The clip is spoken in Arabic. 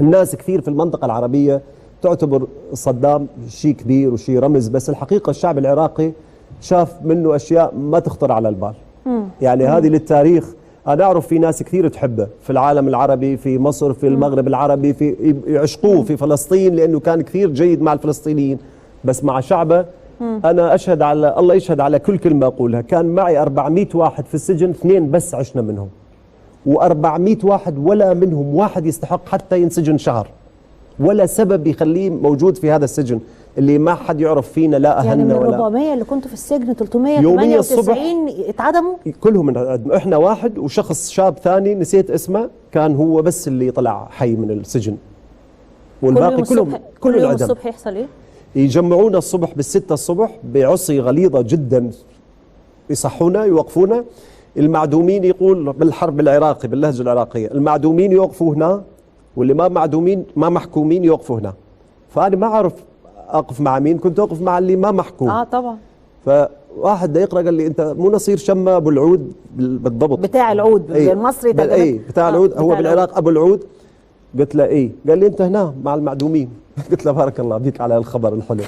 الناس كثير في المنطقة العربية تعتبر صدام شيء كبير وشيء رمز، بس الحقيقة الشعب العراقي شاف منه أشياء ما تخطر على البال. يعني هذه للتاريخ. أنا أعرف في ناس كثير تحبه في العالم العربي، في مصر، في المغرب العربي، في يعشقوه في فلسطين لأنه كان كثير جيد مع الفلسطينيين، بس مع شعبه أنا أشهد على الله، يشهد على كل كلمة أقولها. كان معي 400 واحد في السجن، 2 بس عشنا منهم، و400 واحد ولا منهم واحد يستحق حتى ينسجن شهر، ولا سبب يخليه موجود في هذا السجن اللي ما حد يعرف فينا لا أهلنا يعني من ولا 400 اللي كنتوا في السجن يوميا الصبح 398 اتعدموا؟ كلهم احنا واحد وشخص شاب ثاني نسيت اسمه، كان هو بس اللي طلع حي من السجن، والباقي كلهم كل يوم انعدم. الصبح يحصل ايه؟ يجمعونا الصبح ب6 الصبح بعصي غليظة جدا، يصحونا يوقفونا. المعدومين يقول بالحرب العراقي باللهجة العراقية، المعدومين يوقفوا هنا، واللي ما معدومين ما محكومين يوقفوا هنا. فأنا ما أعرف أقف مع مين، كنت أقف مع اللي ما محكوم. طبعا. فواحد بده يقرأ قال لي أنت مو نصير شمة أبو العود بالضبط، بتاع العود المصري بتاع العود، هو بالعراق أبو العود. قلت له إيه؟ قال لي أنت هنا مع المعدومين. قلت له بارك الله بيك على الخبر الحلو.